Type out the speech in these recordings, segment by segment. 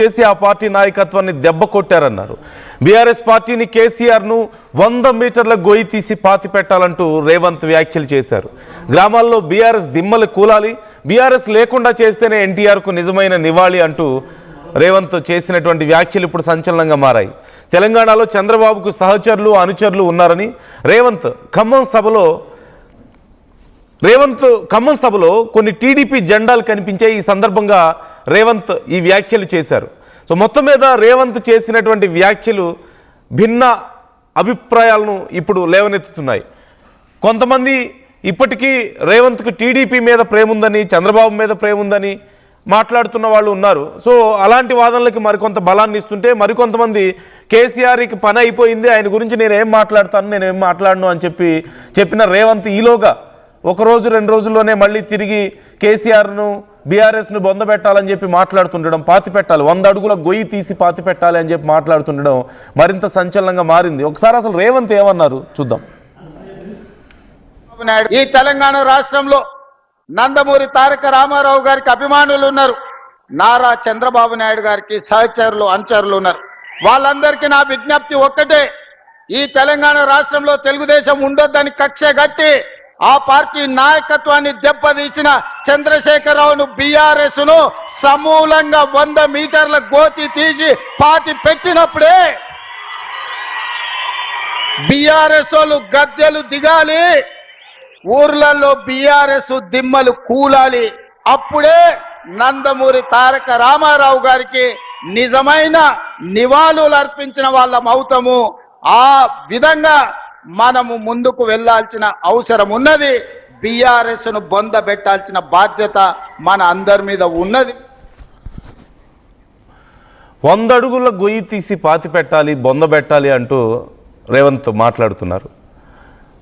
చేసి ఆ పార్టీ నాయకత్వాన్ని దెబ్బ కొట్టారన్నారు. బీఆర్ఎస్ పార్టీని కేసీఆర్ను 100 మీటర్ల గొయ్యి తీసి పాతి పెట్టాలంటూ రేవంత్ వ్యాఖ్యలు చేశారు. గ్రామాల్లో బీఆర్ఎస్ దిమ్మలు కూలాలి, బీఆర్ఎస్ లేకుండా చేస్తేనే ఎన్టీఆర్కు నిజమైన నివాళి అంటూ రేవంత్ చేసినటువంటి వ్యాఖ్యలు ఇప్పుడు సంచలనంగా మారాయి. తెలంగాణలో చంద్రబాబుకు సహచరులు అనుచరులు ఉన్నారని రేవంత్ ఖమ్మం సభలో కొన్ని టీడీపీ జెండాలు కనిపించాయి. ఈ సందర్భంగా రేవంత్ ఈ వ్యాఖ్యలు చేశారు. సో మొత్తం మీద రేవంత్ చేసినటువంటి వ్యాఖ్యలు భిన్న అభిప్రాయాలను ఇప్పుడు లేవనెత్తుతున్నాయి. కొంతమంది ఇప్పటికీ రేవంత్కు టీడీపీ మీద ప్రేమ ఉందని, చంద్రబాబు మీద ప్రేమ ఉందని మాట్లాడుతున్న వాళ్ళు ఉన్నారు. సో అలాంటి వాదనలకి మరికొంత బలాన్ని ఇస్తుంటే, మరికొంతమంది కేసీఆర్కి పని అయిపోయింది, ఆయన గురించి నేనేం మాట్లాడను అని చెప్పిన రేవంత్ ఈలోగా ఒకరోజు 2 రోజుల్లోనే మళ్ళీ తిరిగి కేసీఆర్ను బీఆర్ఎస్ను బొందబెట్టాలని చెప్పి మాట్లాడుతుండడం, పాతి పెట్టాలి, 100 అడుగుల గొయ్యి తీసి పాతి పెట్టాలి అని చెప్పి మాట్లాడుతుండడం మరింత సంచలనంగా మారింది. ఒకసారి అసలు రేవంత్ ఏమన్నారు చూద్దాం. ఈ తెలంగాణ రాష్ట్రంలో నందమూరి తారక రామారావు గారికి అభిమానులు ఉన్నారు, నారా చంద్రబాబు నాయుడు గారికి సహచరులు అనుచరులు ఉన్నారు. వాళ్ళందరికీ నా విజ్ఞప్తి ఒక్కటే, ఈ తెలంగాణ రాష్ట్రంలో తెలుగుదేశం ఉండొద్దని కక్ష గట్టి ఆ పార్టీ నాయకత్వాన్ని దెబ్బతీసిన చంద్రశేఖరరావును బీఆర్ఎస్ ను సమూలంగా 100 మీటర్ల గోతి తీసి పాతి పెట్టినప్పుడే బీఆర్ఎస్ వాళ్ళు గద్దెలు దిగాలి, ఊర్లలో బీఆర్ఎస్ దిమ్మలు కూలాలి. అప్పుడే నందమూరి తారక రామారావు గారికి నిజమైన నివాళులు అర్పించిన వాళ్ళం అవుతాము. ఆ విధంగా మనము ముందుకు వెళ్లాల్సిన అవసరం ఉన్నది. బీఆర్ఎస్ ను బొందబెట్టాల్సిన బాధ్యత మన అందరి మీద ఉన్నది. 100 అడుగుల గొయ్యి తీసి పాతి పెట్టాలి, బొందబెట్టాలి అంటూ రేవంత్ మాట్లాడుతున్నారు.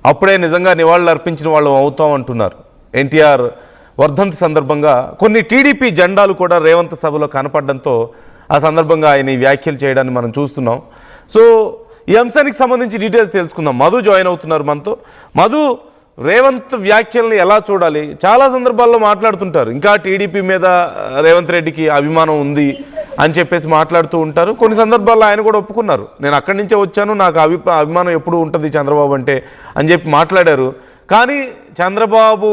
అప్పుడే నిజంగా నివాళులు అర్పించిన వాళ్ళు అవుతాం అంటున్నారు. ఎన్టీఆర్ వర్ధంతి సందర్భంగా కొన్ని టీడీపీ జెండాలు కూడా రేవంత్ సభలో కనపడడంతో ఆ సందర్భంగా ఆయన ఈ వ్యాఖ్యలు చేయడాన్ని మనం చూస్తున్నాం. సో ఈ అంశానికి సంబంధించి డీటెయిల్స్ తెలుసుకుందాం. మధు జాయిన్ అవుతున్నారు మనతో. మధు, రేవంత్ వ్యాఖ్యల్ని ఎలా చూడాలి? చాలా సందర్భాల్లో మాట్లాడుతుంటారు, ఇంకా టీడీపీ మీద రేవంత్ రెడ్డికి అభిమానం ఉంది అని చెప్పేసి మాట్లాడుతూ ఉంటారు. కొన్ని సందర్భాల్లో ఆయన కూడా ఒప్పుకున్నారు, నేను అక్కడి నుంచే వచ్చాను, నాకు అభిమానం ఎప్పుడు ఉంటుంది చంద్రబాబు అంటే అని చెప్పి మాట్లాడారు. కానీ చంద్రబాబు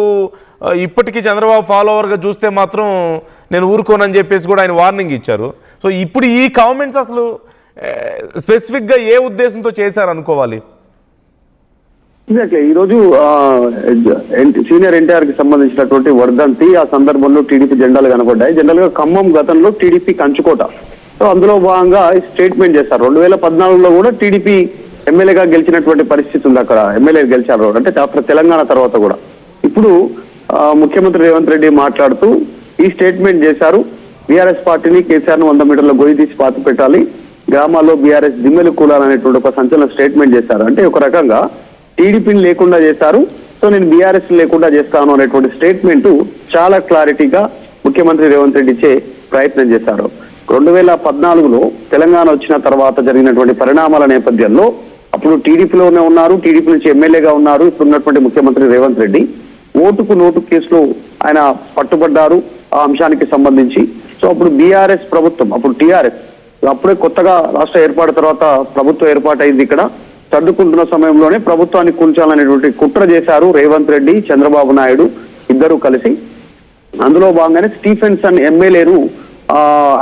ఇప్పటికీ చంద్రబాబు ఫాలోవర్గా చూస్తే మాత్రం నేను ఊరుకోనని చెప్పేసి కూడా ఆయన వార్నింగ్ ఇచ్చారు. సో ఇప్పుడు ఈ కామెంట్స్ అసలు స్పెసిఫిక్గా ఏ ఉద్దేశంతో చేశారు అనుకోవాలి? ఈరోజు సీనియర్ ఎన్టీఆర్ కి సంబంధించినటువంటి వర్ధంతి, ఆ సందర్భంలో టీడీపీ జెండాలు కనబడ్డాయి. జనరల్ గా ఖమ్మం గతంలో టీడీపీ కంచుకోట. సో అందులో భాగంగా స్టేట్మెంట్ చేశారు. 2014లో కూడా టీడీపీ ఎమ్మెల్యేగా గెలిచినటువంటి పరిస్థితి ఉంది. అక్కడ ఎమ్మెల్యే గెలిచారు, అంటే ఆఫ్టర్ తెలంగాణ తర్వాత కూడా. ఇప్పుడు ముఖ్యమంత్రి రేవంత్ రెడ్డి మాట్లాడుతూ ఈ స్టేట్మెంట్ చేశారు. బీఆర్ఎస్ పార్టీని కేసీఆర్ ను 100 మీటర్ల గొయ్యి తీసి పాతి పెట్టాలి, గ్రామాల్లో బీఆర్ఎస్ దిమ్మెలు కూలాలనేటువంటి ఒక సంచలన స్టేట్మెంట్ చేశారు. అంటే ఒక రకంగా టీడీపీని లేకుండా చేశారు, సో నేను బీఆర్ఎస్ లేకుండా చేస్తాను అనేటువంటి స్టేట్మెంట్ చాలా క్లారిటీగా ముఖ్యమంత్రి రేవంత్ రెడ్డి ఇచ్చే ప్రయత్నం చేశారు. 2014లో తెలంగాణ వచ్చిన తర్వాత జరిగినటువంటి పరిణామాల నేపథ్యంలో అప్పుడు టీడీపీలోనే ఉన్నారు, టీడీపీ నుంచి ఎమ్మెల్యేగా ఉన్నారు. ఇప్పుడు ఉన్నటువంటి ముఖ్యమంత్రి రేవంత్ రెడ్డి ఓటుకు నోటు కేసులో ఆయన పట్టుబడ్డారు ఆ అంశానికి సంబంధించి. సో అప్పుడు బీఆర్ఎస్ ప్రభుత్వం, అప్పుడు టీఆర్ఎస్ అప్పుడే కొత్తగా రాష్ట్ర ఏర్పాటు తర్వాత ప్రభుత్వం ఏర్పాటైంది. ఇక్కడ సర్దుకుంటున్న సమయంలోనే ప్రభుత్వాన్ని కూల్చాలనేటువంటి కుట్ర చేశారు రేవంత్ రెడ్డి, చంద్రబాబు నాయుడు ఇద్దరు కలిసి. అందులో భాగంగానే స్టీఫెన్సన్ ఎమ్మెల్యేను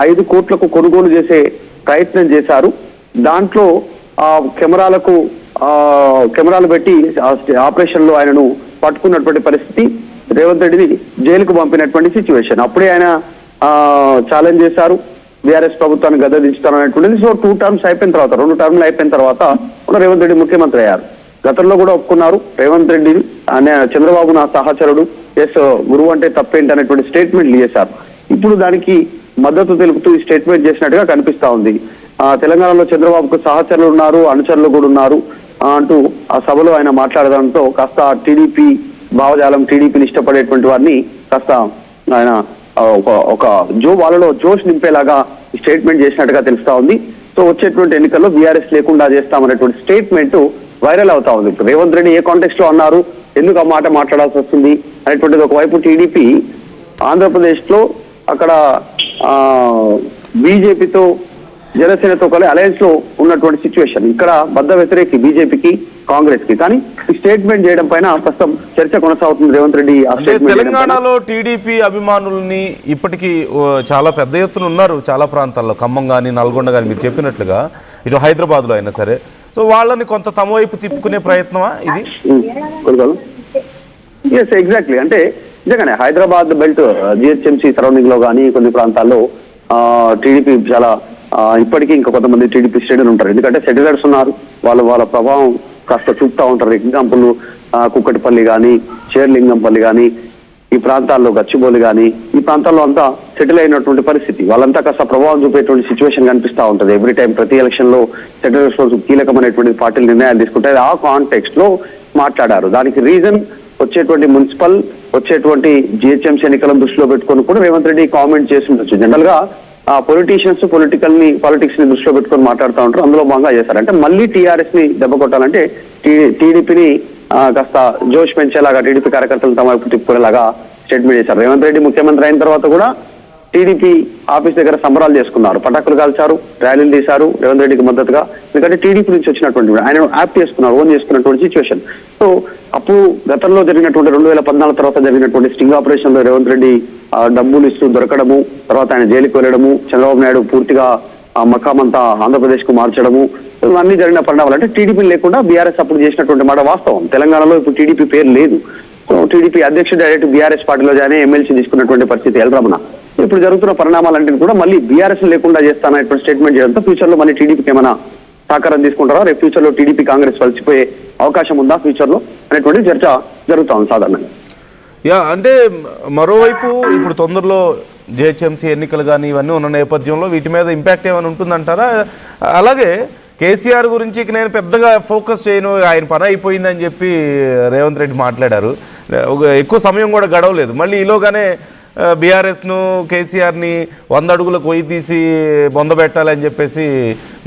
5 కోట్లకు కొనుగోలు చేసే ప్రయత్నం చేశారు. దాంట్లో కెమెరాలు పెట్టి ఆపరేషన్ లో ఆయనను పట్టుకున్నటువంటి పరిస్థితి, రేవంత్ రెడ్డిని జైలుకు పంపినటువంటి సిచ్యువేషన్. అప్పుడే ఆయన ఛాలెంజ్ చేశారు, బీఆర్ఎస్ ప్రభుత్వాన్ని గద్దెదించుతారనేటువంటిది. సో 2 టర్మ్స్ అయిపోయిన తర్వాత, 2 టర్మ్లు అయిపోయిన తర్వాత రేవంత్ రెడ్డి ముఖ్యమంత్రి అయ్యారు. గతంలో కూడా ఒప్పుకున్నారు రేవంత్ రెడ్డి చంద్రబాబు నా సహచరుడు, ఎస్ గురువు అంటే తప్పేంటి అనేటువంటి స్టేట్మెంట్లు చేశారు. ఇప్పుడు దానికి మద్దతు తెలుపుతూ ఈ స్టేట్మెంట్ చేసినట్టుగా కనిపిస్తా ఉంది. తెలంగాణలో చంద్రబాబుకు సహచరులు ఉన్నారు, అనుచరులు కూడా ఉన్నారు అంటూ ఆ సభలో ఆయన మాట్లాడడంతో కాస్త టీడీపీ భావజాలం, టీడీపీని ఇష్టపడేటువంటి వారిని కాస్త ఆయన వాళ్ళలో జోష్ నింపేలాగా స్టేట్మెంట్ చేసినట్టుగా తెలుస్తా ఉంది. సో వచ్చేటువంటి ఎన్నికల్లో బీఆర్ఎస్ లేకుండా చేస్తామనేటువంటి స్టేట్మెంట్ వైరల్ అవుతా ఉంది. రేవంత్ రెడ్డి ఏ కాంటెక్స్ట్ లో అన్నారు, ఎందుకు ఆ మాట మాట్లాడాల్సి వస్తుంది అనేటువంటిది ఒకవైపు టీడీపీ ఆంధ్రప్రదేశ్ లో అక్కడ బీజేపీతో జనసేనతో కలిసి అలయన్స్ లో ఉన్నటువంటి సిచ్యువేషన్. ఇక్కడ బద్ద వ్యతిరేకి బీజేపీకి కాంగ్రెస్ కి. కానీ ఈ స్టేట్మెంట్ చేయడం పైన ప్రస్తుతం చర్చ కొనసాగుతుంది. రేవంత్ రెడ్డి ఆ అంటే స్టేట్మెంట్ చేయడం పైన. తెలంగాణలో టీడీపీ అభిమానుల్ని ఇప్పటికీ చాలా పెద్ద ఎత్తున ఉన్నారు చాలా ప్రాంతాల్లో, ఖమ్మం కానీ నల్గొండ కానీ మీరు చెప్పినట్లుగా, ఇటు హైదరాబాద్లో అయినా సరే. సో వాళ్ళని కొంత తమ వైపు తిప్పుకునే ప్రయత్నమా ఇది? Yes, exactly. అంటే నిజంగానే హైదరాబాద్ బెల్ట్ జిహెచ్ఎంసీ సరౌండింగ్ లో కానీ కొన్ని ప్రాంతాల్లో టీడీపీ చాలా ఇప్పటికీ ఇంకా కొంతమంది టీడీపీ శ్రేణులు ఉంటారు. ఎందుకంటే సెటిలర్స్ ఉన్నారు, వాళ్ళ ప్రభావం కాస్త చూపుతా ఉంటారు. ఎగ్జాంపుల్ కుక్కటిపల్లి కానీ, షేర్లింగంపల్లి కానీ, ఈ ప్రాంతాల్లో గచ్చిబౌలి కానీ, ఈ ప్రాంతాల్లో అంతా సెటిల్ అయినటువంటి పరిస్థితి. వాళ్ళంతా కాస్త ప్రభావం చూపేటువంటి సిచ్యువేషన్ కనిపిస్తూ ఉంటుంది. ఎవ్రీ టైం ప్రతి ఎలక్షన్ లో సెటిలర్స్ కీలకమైనటువంటి పార్టీలు నిర్ణయాలు తీసుకుంటే ఆ కాంటెక్స్ట్ లో మాట్లాడారు. దానికి రీజన్ వచ్చేటువంటి మున్సిపల్, వచ్చేటువంటి జిహెచ్ఎంసీ ఎన్నికలను దృష్టిలో పెట్టుకొని కూడా రేవంత్ రెడ్డి కామెంట్ చేసి ఉండొచ్చు. జనరల్ గా పొలిటీషియన్స్ పాలిటిక్స్ ని దృష్టిలో పెట్టుకొని మాట్లాడుతూ ఉంటారు. అందులో భాగంగా చేశారు. అంటే మళ్ళీ టీఆర్ఎస్ ని దెబ్బ కొట్టాలంటే టీడీపీని కాస్త జోష్ పెంచేలాగా, టీడీపీ కార్యకర్తలు తమ వైపు తిప్పుకునేలాగా స్టేట్మెంట్ చేశారు. రేవంత్ రెడ్డి ముఖ్యమంత్రి అయిన తర్వాత కూడా టీడీపీ ఆఫీస్ దగ్గర సంబరాలు చేసుకున్నారు, పటాకులు కాల్చారు, ర్యాలీలు తీశారు రేవంత్ రెడ్డికి మద్దతుగా. ఎందుకంటే టీడీపీ నుంచి వచ్చినటువంటి ఆయన యాప్ చేసుకున్నారు, ఓన్ చేసుకున్నటువంటి సిచ్యువేషన్. సో అప్పుడు గతంలో జరిగినటువంటి 2014 తర్వాత జరిగినటువంటి స్టింగ్ ఆపరేషన్ లో రేవంత్ రెడ్డి డబ్బులు ఇస్తూ దొరకడము, తర్వాత ఆయన జైలుకి వెళ్ళడము, చంద్రబాబు నాయుడు పూర్తిగా మకామంతా ఆంధ్రప్రదేశ్ కు మార్చడము, ఇవన్నీ జరిగిన పరిణామాలు. అంటే టీడీపీ లేకుండా బీఆర్ఎస్ అప్పుడు చేసినటువంటి మాట వాస్తవం. తెలంగాణలో ఇప్పుడు టీడీపీ పేరు లేదు. సో టీడీపీ అధ్యక్షుడు డైరెక్ట్ బీఆర్ఎస్ పార్టీలో జాయిన్ ఎమ్మెల్సీ తీసుకున్నటువంటి పరిస్థితి ఎల్రమణ. ఇప్పుడు జరుగుతున్న పరిణామాలంటే కూడా మళ్ళీ బీఆర్ఎస్ లేకుండా చేస్తానటువంటి స్టేట్మెంట్ చేయడంతో ఫ్యూచర్ లో మళ్ళీ టీడీపీకి ఏమైనా సహకారం తీసుకుంటారా, రేపు ఫ్యూచర్ లో టీడీపీ కాంగ్రెస్ కలిసిపోయే అవకాశం ఉందా ఫ్యూచర్ లో అనేటువంటి చర్చ జరుగుతా ఉంది సాధారణంగా. అంటే మరోవైపు ఇప్పుడు తొందరలో జిహెచ్ఎంసీ ఎన్నికలు కానీ ఇవన్నీ ఉన్న నేపథ్యంలో వీటి మీద ఇంపాక్ట్ ఏమైనా ఉంటుందంటారా? అలాగే కేసీఆర్ గురించి నేను పెద్దగా ఫోకస్ చేయను, ఆయన పని అయిపోయిందని చెప్పి రేవంత్ రెడ్డి మాట్లాడారు. ఎక్కువ సమయం కూడా గడవలేదు, మళ్ళీ ఈలోగానే బీఆర్ఎస్ను కేసీఆర్ని 100 అడుగుల కొయ్యి తీసి బొందబెట్టాలని చెప్పేసి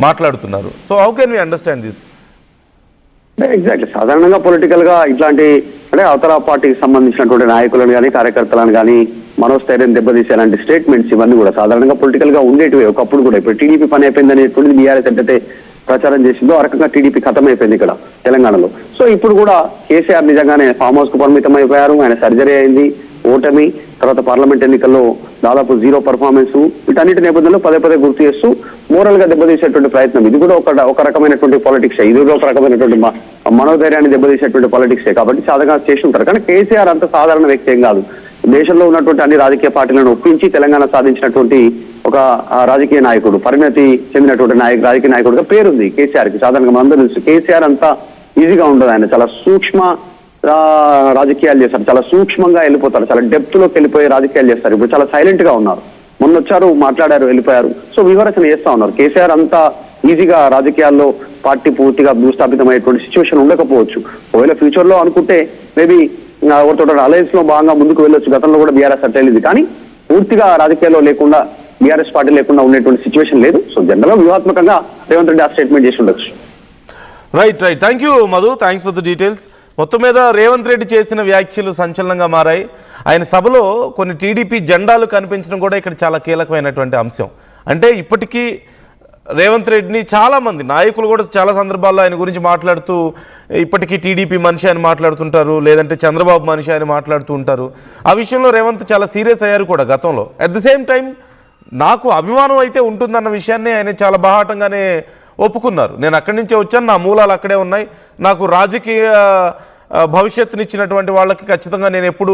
మాట్లాడుతున్నారు. So how can we understand this? Exactly. సాధారణంగా పొలిటికల్ గా ఇట్లాంటి అంటే అవతల పార్టీకి సంబంధించినటువంటి నాయకులను కానీ కార్యకర్తలను కానీ మనోస్థైర్యం దెబ్బతీసేలాంటి స్టేట్మెంట్స్ ఇవన్నీ కూడా సాధారణంగా పొలిటికల్ గా ఉండేటివి ఒకప్పుడు కూడా. ఇప్పుడు టీడీపీ పని అయిపోయింది అనేటువంటిది బీఆర్ఎస్ ఎంతైతే ప్రచారం చేసిందో ఆ రకంగా టీడీపీ ఖతం అయిపోయింది ఇక్కడ తెలంగాణలో. సో ఇప్పుడు కూడా కేసీఆర్ నిజంగానే ఫామ్ హౌస్ కు పరిమితం అయిపోయారు. ఆయన సర్జరీ అయింది, ఓటమి, తర్వాత పార్లమెంట్ ఎన్నికల్లో దాదాపు 0 పర్ఫార్మెన్స్, వీటన్నిటి నేపథ్యంలో పదే పదే గుర్తు చేస్తూ మోరల్ గా దెబ్బతీసేటువంటి ప్రయత్నం. ఇది కూడా ఒక రకమైనటువంటి పాలిటిక్స్, ఇది కూడా ఒక రకమైనటువంటి మనోధైర్యాన్ని దెబ్బతీసేటువంటి పాలిటిక్సే. కాబట్టి సాధారణంగా చేసి ఉంటారు. కానీ కేసీఆర్ అంత సాధారణ వ్యక్తి ఏం కాదు. దేశంలో ఉన్నటువంటి అన్ని రాజకీయ పార్టీలను ఒప్పించి తెలంగాణ సాధించినటువంటి ఒక రాజకీయ నాయకుడు, పరిణతి చెందినటువంటి రాజకీయ నాయకుడిగా పేరుంది కేసీఆర్ కి. సాధారణంగా మనందరూ తెలుసు కేసీఆర్ అంతా ఈజీగా ఉండదు. ఆయన చాలా సూక్ష్మ రాజకీయాలు చేస్తారు, చాలా సూక్ష్మంగా వెళ్ళిపోతారు, చాలా డెప్త్ లోకి వెళ్ళిపోయి రాజకీయాలు చేస్తారు. ఇప్పుడు చాలా సైలెంట్ గా ఉన్నారు, మొన్న వచ్చారు, మాట్లాడారు, వెళ్ళిపోయారు. సో వివరచన చేస్తా ఉన్నారు. కేసీఆర్ అంతా ఈజీగా రాజకీయాల్లో పార్టీ పూర్తిగా భూస్థాపితమైనటువంటి సిచ్యువేషన్ ఉండకపోవచ్చు. ఒకవేళ ఫ్యూచర్ లో అనుకుంటే మేబీ ఎవరితో అలయన్స్ లో భాగంగా ముందుకు వెళ్ళొచ్చు. గతంలో కూడా బీఆర్ఎస్ అట్లా వెళ్ళింది, కానీ పూర్తిగా రాజకీయాల్లో లేకుండా బీఆర్ఎస్ పార్టీ లేకుండా ఉండేటువంటి సిచ్యువేషన్ లేదు. సో జనరల్ గా వ్యూహాత్మకంగా రేవంత్ రెడ్డి ఆ స్టేట్మెంట్ చేసి ఉండొచ్చు. Right. Thank you Madhu, thanks for the details. మొత్తం మీద రేవంత్ రెడ్డి చేసిన వ్యాఖ్యలు సంచలనంగా మారాయి. ఆయన సభలో కొన్ని టీడీపీ జెండాలు కనిపించడం కూడా ఇక్కడ చాలా కీలకమైనటువంటి అంశం. అంటే ఇప్పటికీ రేవంత్ రెడ్డిని చాలామంది నాయకులు కూడా చాలా సందర్భాల్లో ఆయన గురించి మాట్లాడుతూ ఇప్పటికీ టీడీపీ మనిషి అని మాట్లాడుతుంటారు, లేదంటే చంద్రబాబు మనిషి అని మాట్లాడుతూ ఉంటారు. ఆ విషయంలో రేవంత్ చాలా సీరియస్ అయ్యారు కూడా గతంలో. అట్ ది సేమ్ టైం నాకు అభిమానం అయితే ఉంటుందన్న విషయాన్ని ఆయన చాలా బాహాటంగానే ఒప్పుకున్నారు. నేను అక్కడి నుంచే వచ్చాను, నా మూలాలు అక్కడే ఉన్నాయి, నాకు రాజకీయ భవిష్యత్తునిచ్చినటువంటి వాళ్ళకి ఖచ్చితంగా నేను ఎప్పుడు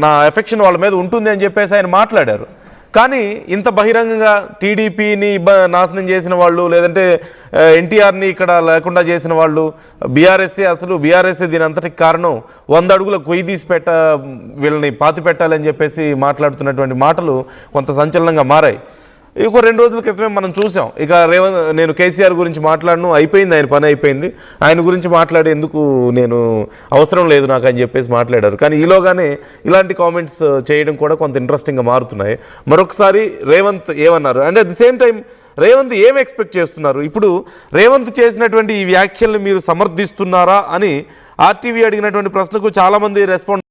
నా ఎఫెక్షన్ వాళ్ళ మీద ఉంటుంది అని చెప్పేసి ఆయన మాట్లాడారు. కానీ ఇంత బహిరంగంగా టీడీపీని నాశనం చేసిన వాళ్ళు, లేదంటే ఎన్టీఆర్ని ఇక్కడ లేకుండా చేసిన వాళ్ళు బీఆర్ఎస్ఏ దీని అంతటికి కారణం 100 అడుగుల కొయ్యి తీసి వీళ్ళని పాతి పెట్టాలని చెప్పేసి మాట్లాడుతున్నటువంటి మాటలు కొంత సంచలనంగా మారాయి. ఇంకో 2 రోజుల క్రితమే మనం చూసాం. ఇక నేను కేసీఆర్ గురించి మాట్లాడను, అయిపోయింది, ఆయన పని అయిపోయింది, ఆయన గురించి మాట్లాడేందుకు నేను అవసరం లేదు నాకు అని చెప్పేసి మాట్లాడారు. కానీ ఈలోగానే ఇలాంటి కామెంట్స్ చేయడం కూడా కొంత ఇంట్రెస్టింగ్గా మారుతున్నాయి. మరొకసారి రేవంత్ ఏమన్నారు అంటే at the same time Revanth ఏం ఎక్స్పెక్ట్ చేస్తున్నారు? ఇప్పుడు రేవంత్ చేసినటువంటి ఈ వ్యాఖ్యల్ని మీరు సమర్థిస్తున్నారా అని ఆర్టీవీ అడిగినటువంటి ప్రశ్నకు చాలామంది రెస్పాండ్